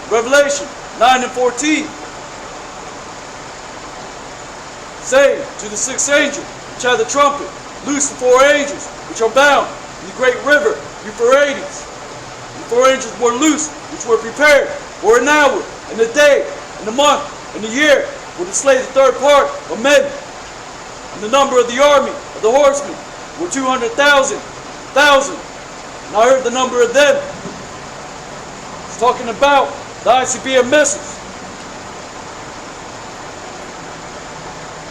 Revelation 9 and 14. Saying to the sixth angel, which had the trumpet, loose the four angels, which are bound in the great river Euphrates. The four angels were loose, which were prepared for an hour, and a day, and a month, and a year, for to slay the third part of men. And the number of the army of the horsemen were 200,000. And I heard the number of them. It's talking about the ICBM missiles.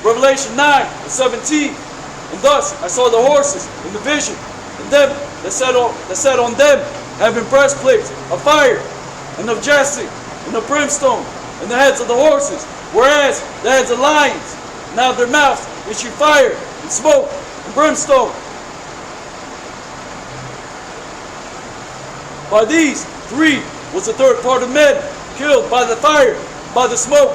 Revelation 9 and 17. And thus I saw the horses in the vision, and them that sat on them, having breastplates of fire, and of jasper, and of brimstone, and the heads of the horses were as the heads of lions, and out of their mouths issued fire, and smoke, and brimstone. By these three was the third part of men killed by the fire, by the smoke,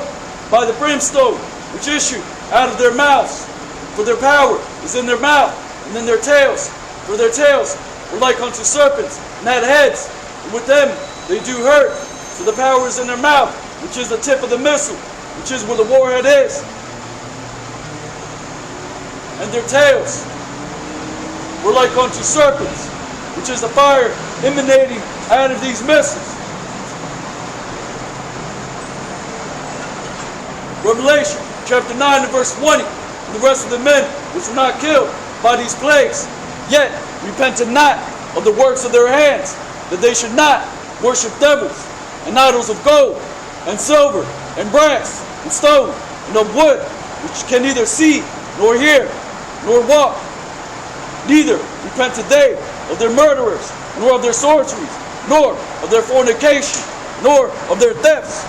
by the brimstone, which issued out of their mouths. For their power is in their mouth, and in their tails. For their tails were like unto serpents, and had heads, and with them they do hurt. So the power is in their mouth, which is the tip of the missile, which is where the warhead is. And their tails were like unto serpents, which is the fire emanating out of these missiles. Revelation chapter 9 and verse 20. And the rest of the men which were not killed by these plagues, yet repented not of the works of their hands, that they should not worship devils and idols of gold and silver and brass and stone and of wood, which can neither see nor hear nor walk. Neither repented they of their murderers, nor of their sorceries, nor of their fornication, nor of their thefts.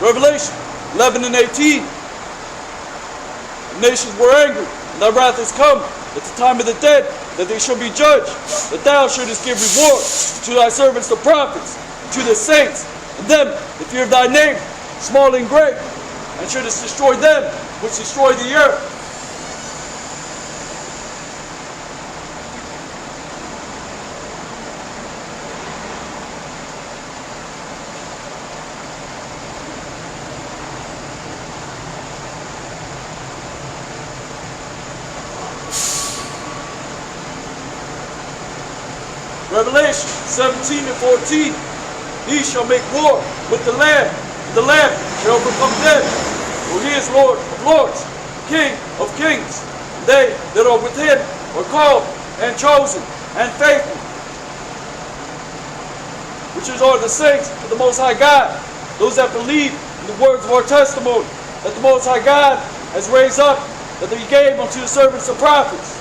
Revelation 11 and 18. The nations were angry, and thy wrath is come at the time of the dead, that they shall be judged, that thou shouldest give reward to thy servants the prophets, to the saints, and them that fear thy name, small and great, and shouldest destroy them which destroy the earth. Revelation 17 and 14. He shall make war with the Lamb, and the Lamb shall overcome them. For he is Lord of lords, King of kings. And they that are with him are called and chosen and faithful, which are the saints of the Most High God, those that believe in the words of our testimony, that the Most High God has raised up, that he gave unto the servants the prophets.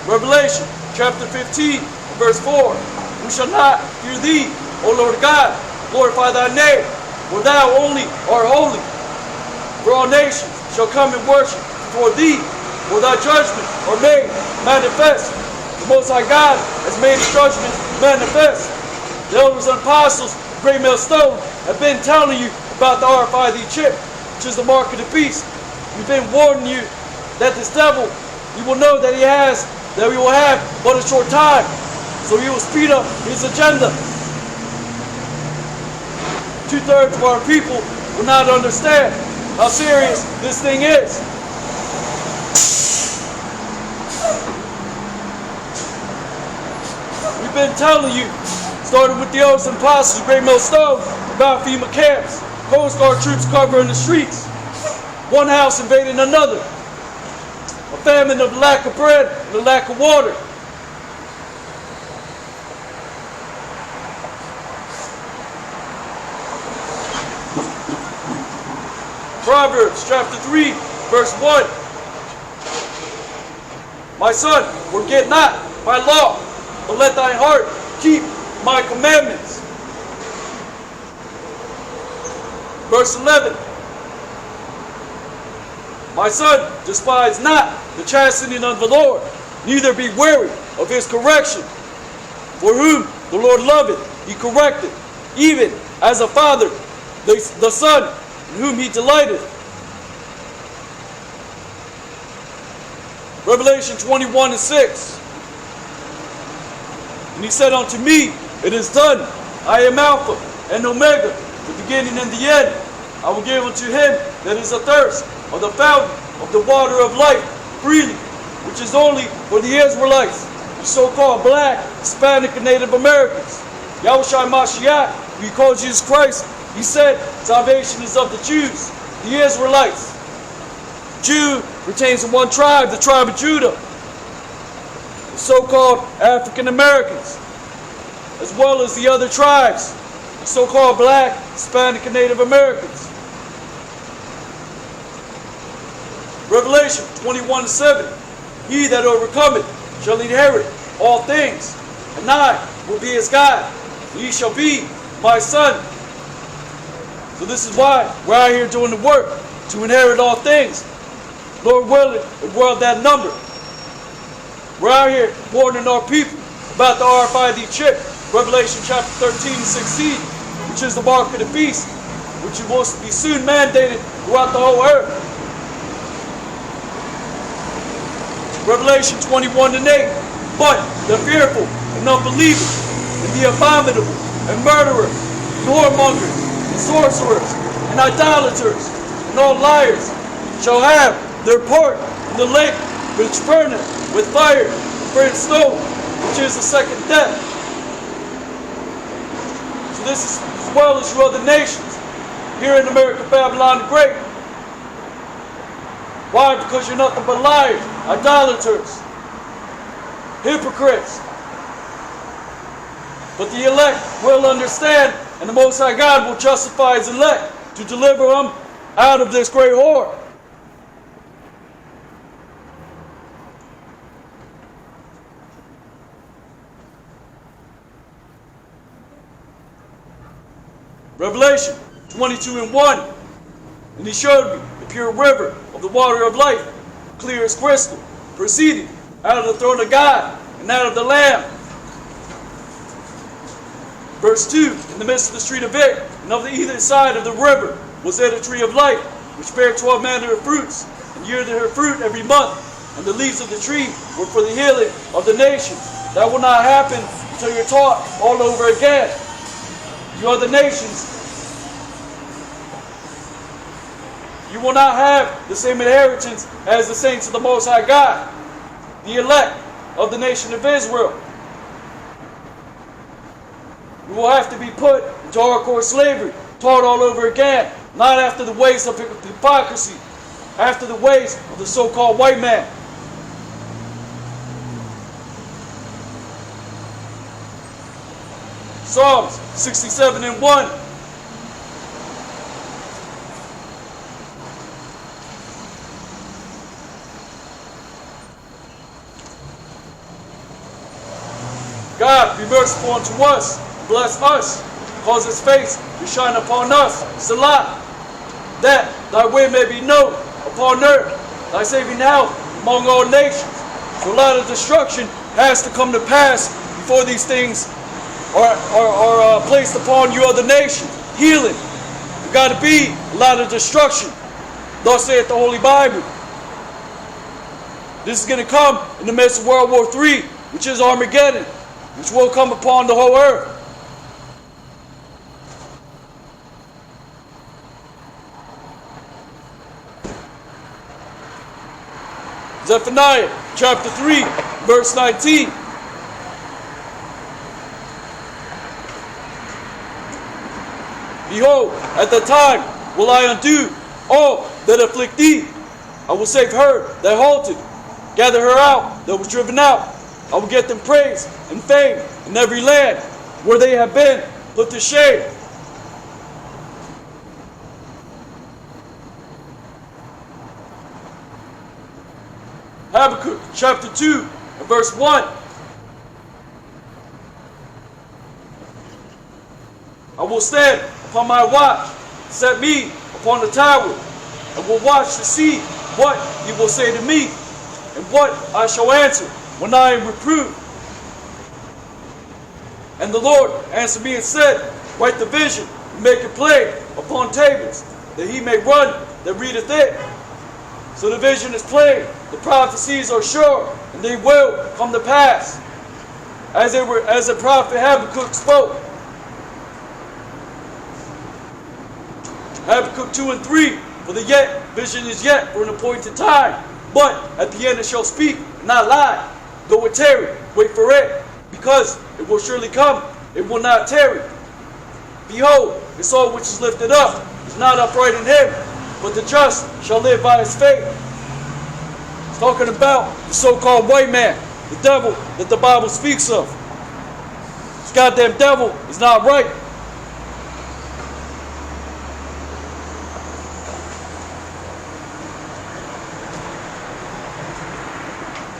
Revelation chapter 15, verse 4. Who shall not fear thee, O Lord God, glorify thy name, for thou only art holy. For all nations shall come and worship before thee, for thy judgments are made manifest. The Most High God has made his judgments manifest. The elders and apostles of Great Millstone have been telling you about the RFID chip, which is the mark of the beast. We've been warning you that this devil, you will know that that we will have but a short time, so he will speed up his agenda. 2/3 of our people will not understand how serious this thing is. We've been telling you, starting with the elders and apostles of Great Millstone, about FEMA camps, Coast Guard troops covering the streets, one house invading another, a famine of lack of bread and the lack of water. Proverbs chapter 3, verse 1. My son, forget not my law, but let thine heart keep my commandments. Verse 11. My son, despise not the chastening of the Lord, neither be weary of his correction. For whom the Lord loveth, he correcteth, even as a father the son in whom he delighteth. Revelation 21:6. And he said unto me, It is done. I am Alpha and Omega, the beginning and the end. I will give unto him that is athirst of the fountain of the water of life freely, which is only for the Israelites, the so-called black, Hispanic, and Native Americans. Yahushua Mashiach, who he called Jesus Christ, he said salvation is of the Jews, the Israelites. Jew pertains to one tribe, the tribe of Judah. The so-called African Americans, as well as the other tribes, the so-called black, Hispanic, and Native Americans. Revelation 21:7. He that overcometh shall inherit all things, and I will be his God, and he shall be my son. So this is why we're out here doing the work, to inherit all things. Lord willing, the world that number. We're out here warning our people about the RFID chip, Revelation chapter 13-16, which is the mark of the beast, which will be soon mandated throughout the whole earth. Revelation 21:8. But the fearful and unbelieving, and the abominable, and murderers, and whoremongers, and sorcerers, and idolaters, and all liars shall have their part in the lake which burneth with fire and brimstone, which is the second death. So this is as well as your other nations here in America, Babylon the Great. Why? Because you're nothing but liars, idolaters, hypocrites. But the elect will understand, and the Most High God will justify his elect to deliver them out of this great whore. Revelation 22:1. And he showed me the pure river of the water of life, clear as crystal, proceeding out of the throne of God and out of the Lamb. Verse 2. In the midst of the street of it, and of the either side of the river, was there the tree of life, which bare 12 manner of fruits, and yielded her fruit every month. And the leaves of the tree were for the healing of the nations. That will not happen until you're taught all over again. You are the nations. You will not have the same inheritance as the saints of the Most High God, the elect of the nation of Israel. You will have to be put into hardcore slavery, taught all over again, not after the ways of hypocrisy, after the ways of the so-called white man. Psalms 67:1. God, be merciful unto us, bless us, cause his face to shine upon us, Salah, that thy way may be known upon earth, thy saving health among all nations. So a lot of destruction has to come to pass before these things are placed upon you other nations. Healing. There got to be a lot of destruction. Thus saith the Holy Bible. This is going to come in the midst of World War III, which is Armageddon, which will come upon the whole earth. Zephaniah chapter 3, verse 19. Behold, at that time will I undo all that afflict thee. I will save her that halted, gather her out that was driven out. I will get them praise and fame in every land where they have been put to shame. Habakkuk chapter 2 and verse 1. I will stand upon my watch, set me upon the tower, and will watch to see what he will say to me, and what I shall answer when I am reproved. And the Lord answered me and said, write the vision and make it plain upon tables, that he may run that readeth it. So the vision is plain. the prophecies are sure, and they will come to pass, as the prophet Habakkuk spoke. Habakkuk 2 and 3, for the vision is yet for an appointed time, but at the end it shall speak, not lie. Though it tarry, wait for it, because it will surely come, it will not tarry. Behold, the soul which is lifted up is not upright in him, but the just shall live by his faith. It's talking about the so-called white man, the devil that the Bible speaks of. This goddamn devil is not right.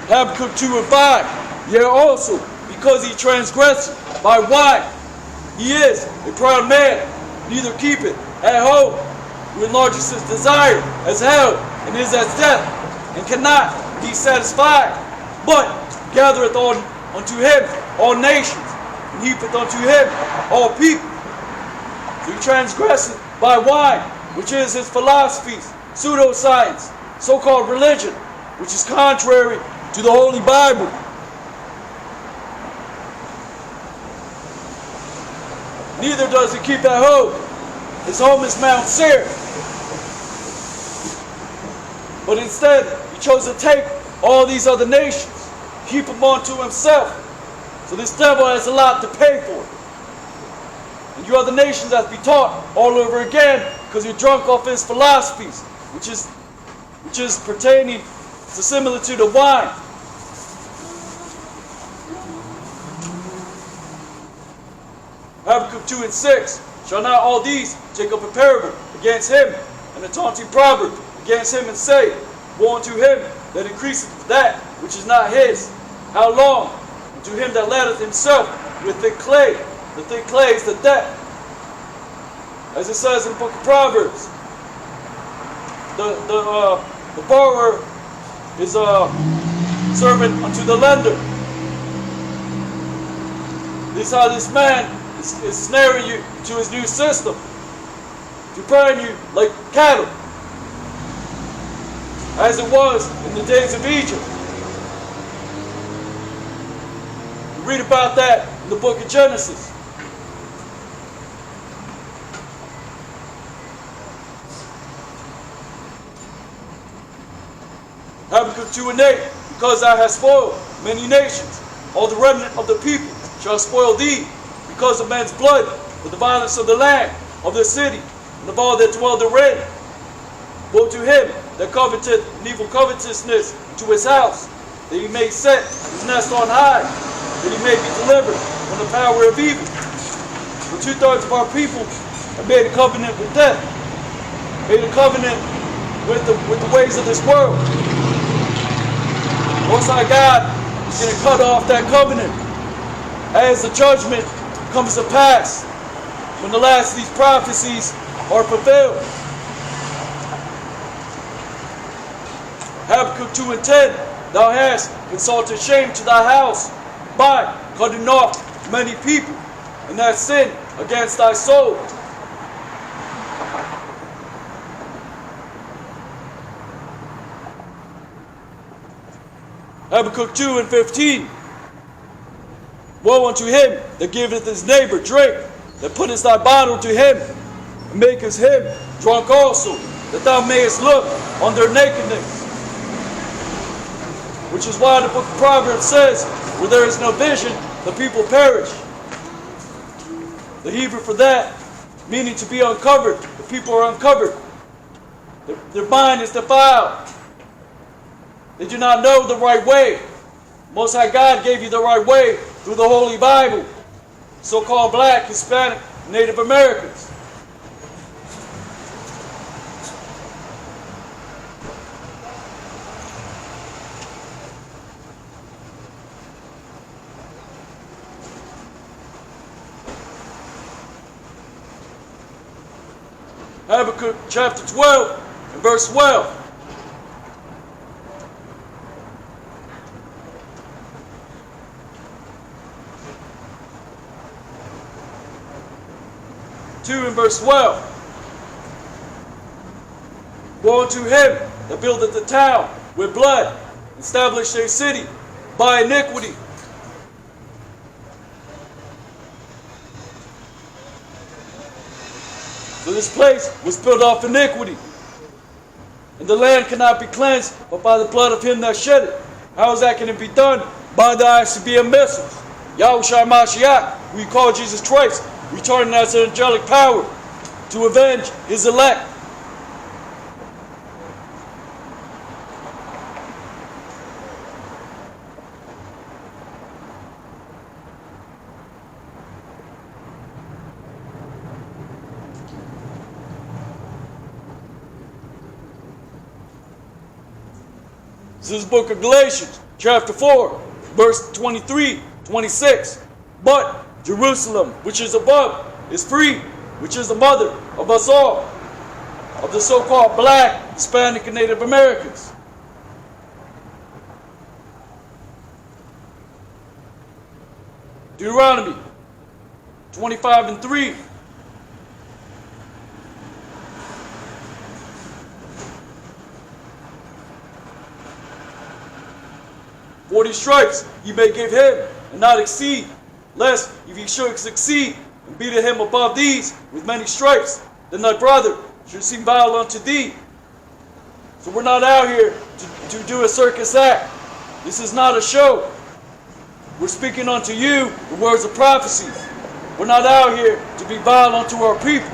Habakkuk 2 and 5, yea also, because he transgressed by wine, he is a proud man, neither keepeth at home, who enlarges his desire as hell, and is as death, and cannot be satisfied, but gathereth unto him all nations, and heapeth unto him all people. So he transgresseth by wine, which is his philosophies, pseudoscience, so-called religion, which is contrary to the Holy Bible. Neither does he keep at home. His home is Mount Seir. But instead, he chose to take all these other nations, keep them unto himself. So this devil has a lot to pay for. And you other nations have to be taught all over again because you're drunk off his philosophies, which is pertaining to similar to the wine. Habakkuk 2 and 6, shall not all these take up a parable against him, and a taunting proverb against him, and say, woe unto him that increaseth that which is not his. How long? And to him that laddeth himself with thick clay. The thick clay is the debt. As it says in the book of Proverbs, the borrower is a servant unto the lender. This is how this man is snaring you to his new system, preparing you like cattle, as it was in the days of Egypt. You read about that in the book of Genesis. Habakkuk 2 and 8, because thou hast spoiled many nations, all the remnant of the people shall spoil thee, because of man's blood, for the violence of the land, of the city, and of all that dwell therein. Woe to him that coveteth an evil covetousness to his house, that he may set his nest on high, that he may be delivered from the power of evil. For 2/3 of our people have made a covenant with death, made a covenant with the ways of this world. Most High God is going to cut off that covenant as the judgment comes to pass when the last of these prophecies are fulfilled. Habakkuk 2 and 10, thou hast consulted shame to thy house by cutting off many people, and that sin against thy soul. Habakkuk 2 and 15, woe unto him that giveth his neighbor drink, that putteth thy bottle to him, and makest him drunk also, that thou mayest look on their nakedness. Which is why the book of Proverbs says, where there is no vision, the people perish. The Hebrew for that, meaning to be uncovered, the people are uncovered. Their mind is defiled. They do not know the right way. Most High God gave you the right way through the Holy Bible. So-called Black, Hispanic, Native Americans. Habakkuk chapter 12 and verse 12. In verse 12, woe unto him that buildeth the town with blood, establish a city by iniquity. So this place was built off iniquity. And the land cannot be cleansed but by the blood of him that shed it. How is that going to be done? By the ICBM missiles. Yahushua Mashiach, who we call Jesus Christ, returning as an angelic power to avenge his elect. This is the book of Galatians, chapter 4, verse 23, 26. But Jerusalem, which is above, is free, which is the mother of us all, of the so-called black, Hispanic, and Native Americans. Deuteronomy 25 and 3. "40 stripes ye may give him, and not exceed, lest if he should succeed, and be to him above these with many stripes, then thy brother should seem vile unto thee." So we're not out here to do a circus act. This is not a show. We're speaking unto you the words of prophecy. We're not out here to be vile unto our people.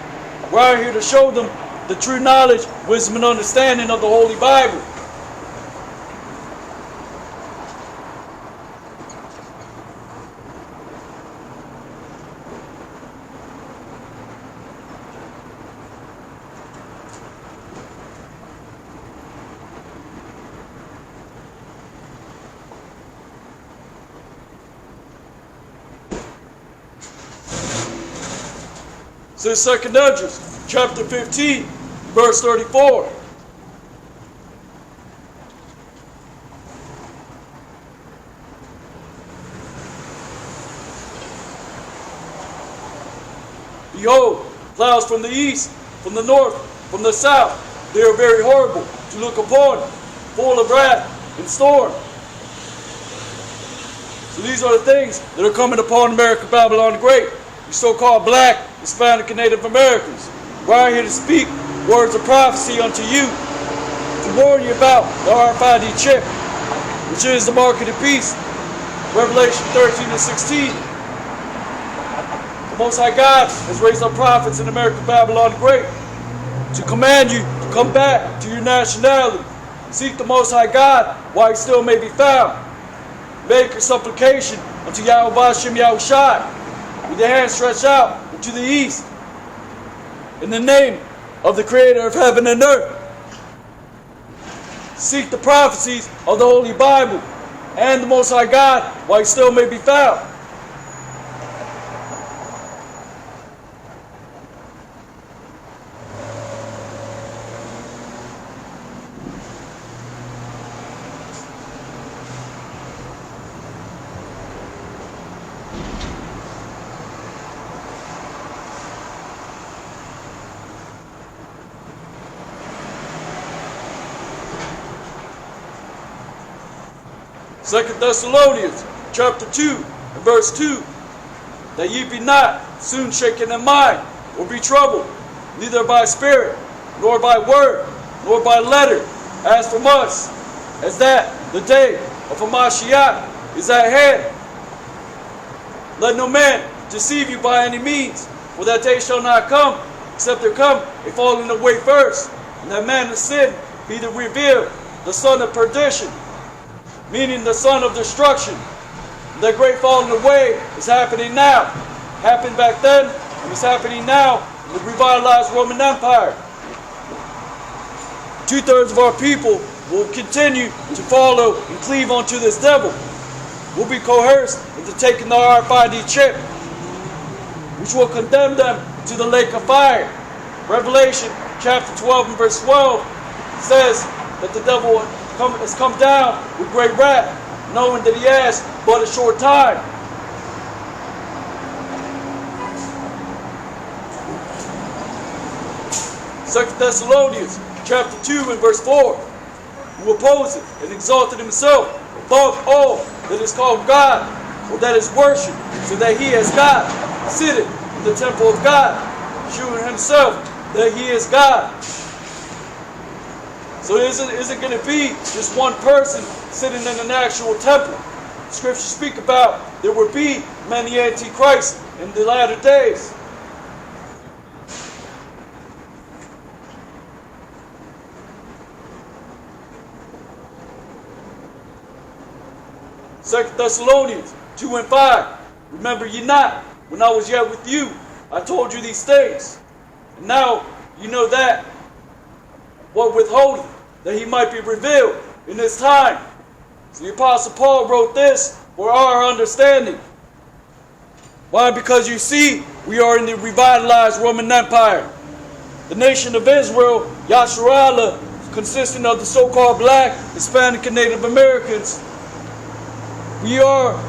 We're out here to show them the true knowledge, wisdom, and understanding of the Holy Bible. This is 2nd Esdras, chapter 15, verse 34. "Behold, clouds from the east, from the north, from the south, they are very horrible to look upon, full of wrath and storm." So these are the things that are coming upon America, Babylon the Great. You so-called black, Hispanic, and Native Americans. We're out here to speak words of prophecy unto you, to warn you about the RFID chip, which is the mark of the beast. Revelation 13 and 16. The Most High God has raised up prophets in America, Babylon the Great, to command you to come back to your nationality. Seek the Most High God while he still may be found. Make your supplication unto Yahweh Bashem Yahushai, with your hand stretched out to the east, in the name of the Creator of heaven and earth. Seek the prophecies of the Holy Bible and the Most High God while he still may be found. Second Thessalonians, chapter 2, and verse 2. "That ye be not soon shaken in mind, or be troubled, neither by spirit, nor by word, nor by letter, as from us, as that the day of Hamashiach is at hand. Let no man deceive you by any means, for that day shall not come, except there come a falling away first, and that man of sin be the revealed, the son of perdition," meaning the son of destruction. The great falling away is happening now. Happened back then, and it's happening now in the revitalized Roman Empire. 2/3 of our people will continue to follow and cleave onto this devil. Will be coerced into taking the RFID chip, which will condemn them to the lake of fire. Revelation chapter 12 and verse 12 says that the devil has come down with great wrath, knowing that he has but a short time. Second Thessalonians chapter 2 and verse 4. who opposed it and exalted himself above all that is called God, or that is worshipped, so that he as God sitteth in the temple of God, shewing himself that he is God. So it isn't going to be just one person sitting in an actual temple. Scriptures speak about there will be many antichrists in the latter days. Second Thessalonians 2 and 5. Remember ye not, when I was yet with you, I told you these things. And now you know that, what withholding, that he might be revealed in this time. So the Apostle Paul wrote this for our understanding. Why? Because you see, we are in the revitalized Roman Empire. The nation of Israel, Yasharallah, consisting of the so-called black, Hispanic, and Native Americans, we are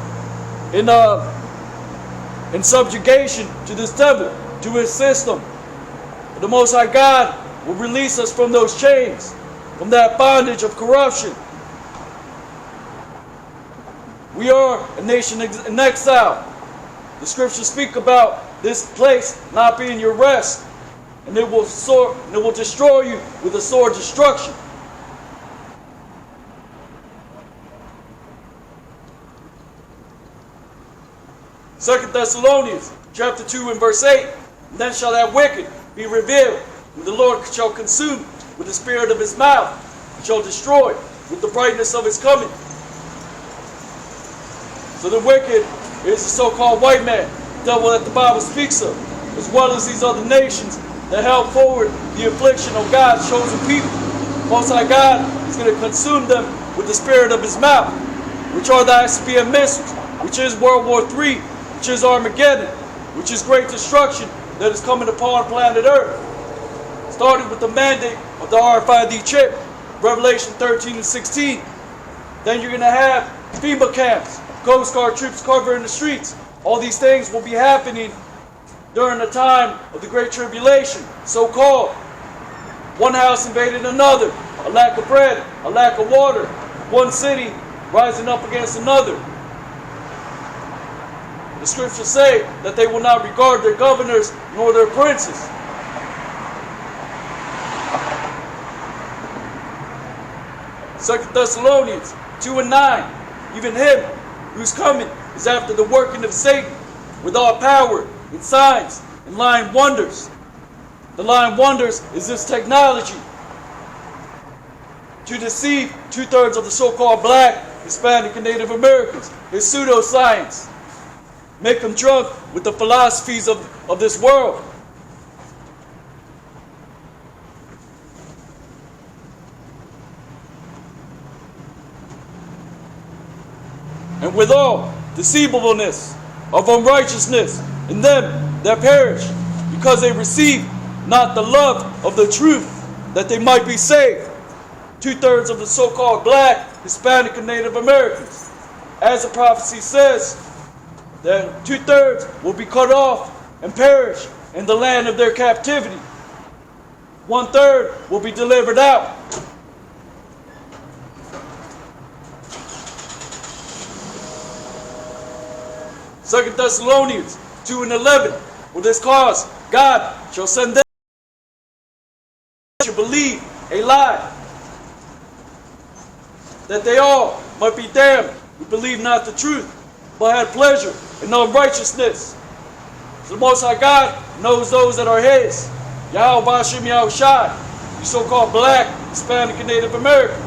in subjugation to this temple, to his system. But the Most High God will release us from those chains, from that bondage of corruption. We are a nation in exile. The scriptures speak about this place not being your rest, and it will destroy you with a sword of destruction. Second Thessalonians chapter 2 and verse 8. And then shall that wicked be revealed, whom the Lord shall consume with the spirit of his mouth, and shall destroy with the brightness of his coming. So the wicked is the so-called white man, devil that the Bible speaks of, as well as these other nations that held forward the affliction of God's chosen people. Most High God is going to consume them with the spirit of his mouth, which are the ICBM missiles, which is World War III, which is Armageddon, which is great destruction that is coming upon planet Earth. Starting with the mandate of the RFID chip, Revelation 13 and 16. Then you're going to have FEMA camps, Coast Guard troops covering the streets. All these things will be happening during the time of the Great Tribulation, so-called. One house invaded another, a lack of bread, a lack of water, one city rising up against another. The scriptures say that they will not regard their governors nor their princes. Second Thessalonians 2 and 9. Even him whose coming is after the working of Satan, with all power and signs and lying wonders. The lying wonders is this technology to deceive 2/3 of the so-called black, Hispanic, and Native Americans. His pseudoscience. Make them drunk with the philosophies of this world. And with all deceivableness of unrighteousness in them that perish, because they receive not the love of the truth, that they might be saved. 2/3 of the so-called black, Hispanic, and Native Americans. As the prophecy says, that 2/3 will be cut off and perish in the land of their captivity. 1/3 will be delivered out. Second Thessalonians 2 and 11. For this cause God shall send them to believe a lie, that they all might be damned who believe not the truth, but had pleasure in unrighteousness. So the Most High God knows those that are his. Yahweh Bashim Yahushai, you so-called black, Hispanic, and Native Americans.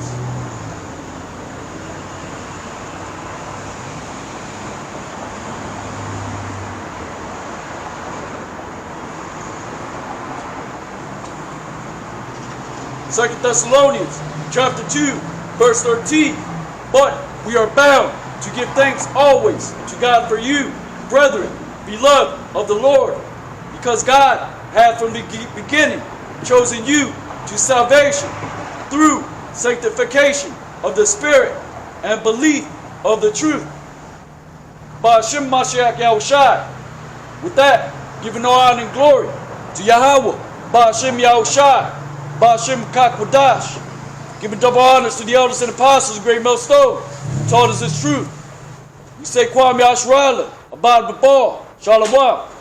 Second Thessalonians chapter 2, verse 13. But we are bound to give thanks always to God for you, brethren, beloved of the Lord, because God hath from the beginning chosen you to salvation through sanctification of the Spirit and belief of the truth. Ba'ashem Mashiach Yahushai. With that, giving no honor and glory to Yahweh, Ba'ashem Yahushai, Ba'ashem Kakodash, Giving double honors to the elders and apostles of Great Millstone, who taught us this truth. We say Kwame Ashrala, Abad Babal, Shalom.